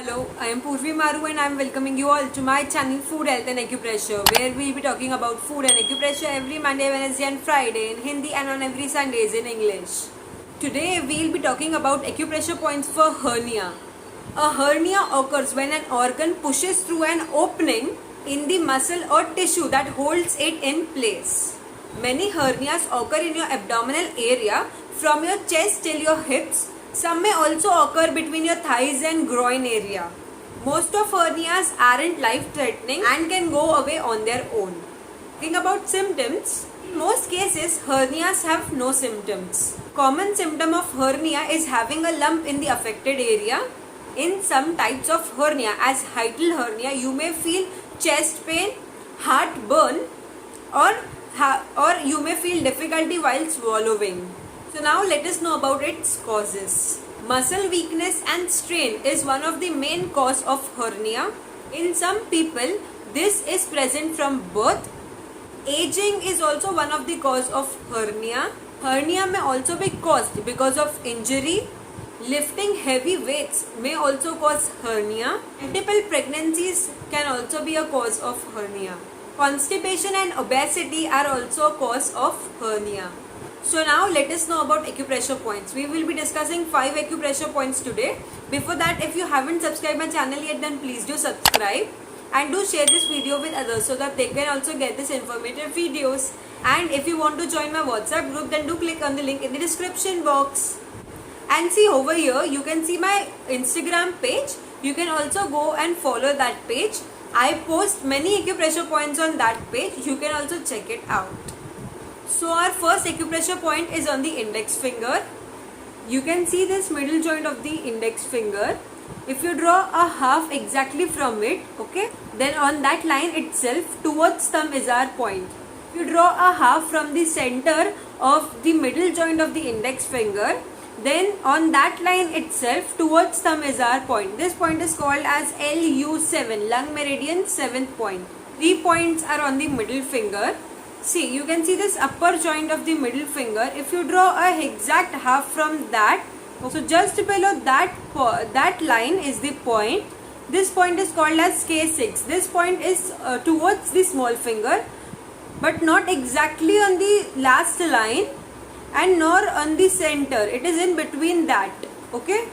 Hello, I am Purvi Maru and I am welcoming you all to my channel Food Health and Acupressure, where we will be talking about food and acupressure every Monday, Wednesday and Friday in Hindi and on every Sundays in English. Today we will be talking about acupressure points for hernia. A hernia occurs when an organ pushes through an opening in the muscle or tissue that holds it in place. Many hernias occur in your abdominal area from your chest till your hips. Some may also occur between your thighs and groin area. Most of hernias aren't life-threatening and can go away on their own. Talking about symptoms, in most cases hernias have no symptoms. Common symptom of hernia is having a lump in the affected area. In some types of hernia, as hiatal hernia, you may feel chest pain, heartburn, or you may feel difficulty while swallowing. So now let us know about its causes. Muscle weakness and strain is one of the main cause of hernia. In some people, this is present from birth. Aging is also one of the cause of hernia. Hernia may also be caused because of injury. Lifting heavy weights may also cause hernia. Multiple pregnancies can also be a cause of hernia. Constipation and obesity are also cause of hernia. So now let us know about acupressure points. We will be discussing 5 acupressure points today. Before that, if you haven't subscribed my channel yet, then please do subscribe and do share this video with others so that they can also get this informative videos. And if you want to join my WhatsApp group, then do click on the link in the description box. And see over here, you can see my Instagram page. You can also go and follow that page. I post many acupressure points on that page. You can also check it out. So our first acupressure point is on the index finger. You can see this middle joint of the index finger. If you draw a half exactly from it, okay, then on that line itself towards thumb is our point. If you draw a half from the center of the middle joint of the index finger, then on that line itself towards thumb is our point. This point is called as LU7, lung meridian 7th point. 3 points are on the middle finger. See, you can see this upper joint of the middle finger. If you draw a exact half from that, so just below that line is the point. This point is called as K6. This point is towards the small finger, but not exactly on the last line and nor on the center. It is in between that. Okay,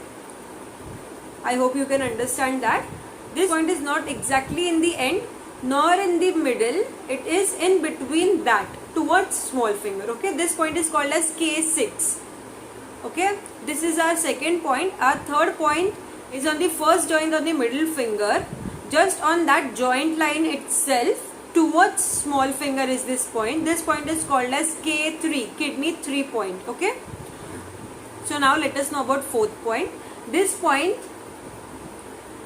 I hope you can understand that. This point is not exactly in the end nor in the middle. It is in between that towards small finger. Okay, this point is called as K6. Okay, this is our second point. Our third point is on the first joint of the middle finger. Just on that joint line itself towards small finger is this point. This point is called as K3, kidney 3 point. Okay, so now let us know about fourth point. This point,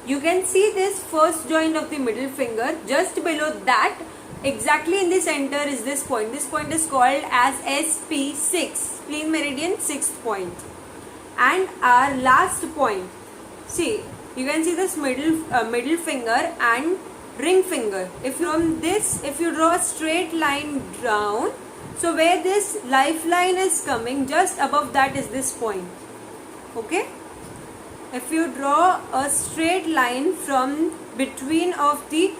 you can see this first joint of the middle finger. Just below that, exactly in the center is this point. This point is called as SP6, spleen meridian 6th point. And our last point, see, you can see this middle finger and ring finger. If you draw a straight line down, so where this lifeline is coming, just above that is this point. Okay, if you draw a straight line from between of the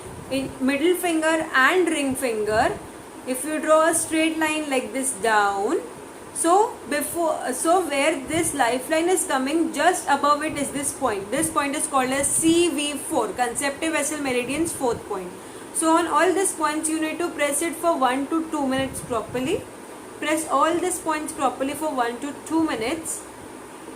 middle finger and ring finger, if you draw a straight line like this down, so where this lifeline is coming, just above it is this point. This point is called as CV4, conceptive vessel meridian's 4th point. So on all these points you need to press it for 1 to 2 minutes properly. Press all these points properly for 1 to 2 minutes,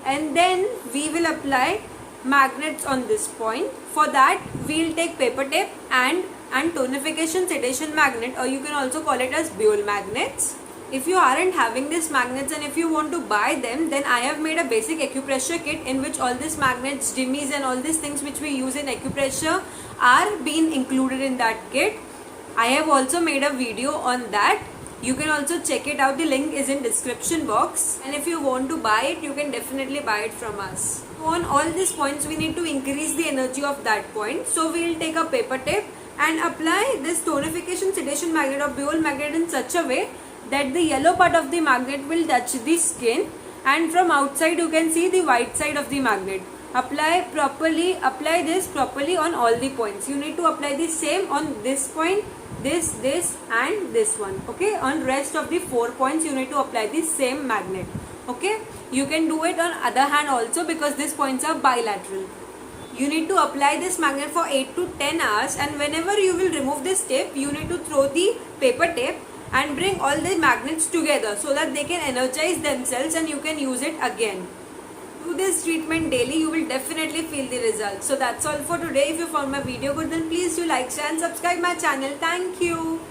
and then we will apply magnets on this point. For that we will take paper tape and tonification sedation magnet, or you can also call it as Buell magnets. If you aren't having these magnets and if you want to buy them, then I have made a basic acupressure kit in which all these magnets, jimmies and all these things which we use in acupressure are being included in that kit. I have also made a video on that. You can also check it out. The link is in description box, and if you want to buy it, you can definitely buy it from us. On all these points we need to increase the energy of that point. So we will take a paper tape and apply this tonification sedation magnet or Buell magnet in such a way that the yellow part of the magnet will touch the skin, and from outside you can see the white side of the magnet. Apply this properly on all the points. You need to apply the same on this point, this and this one. Okay, on rest of the 4 points you need to apply the same magnet. Okay, you can do it on other hand also, because these points are bilateral. You need to apply this magnet for 8 to 10 hours, and whenever you will remove this tape, you need to throw the paper tape and bring all the magnets together so that they can energize themselves and you can use it again. Do this treatment daily, you will definitely feel the results. So that's all for today. If you found my video good, then please do like, share and subscribe my channel. Thank you.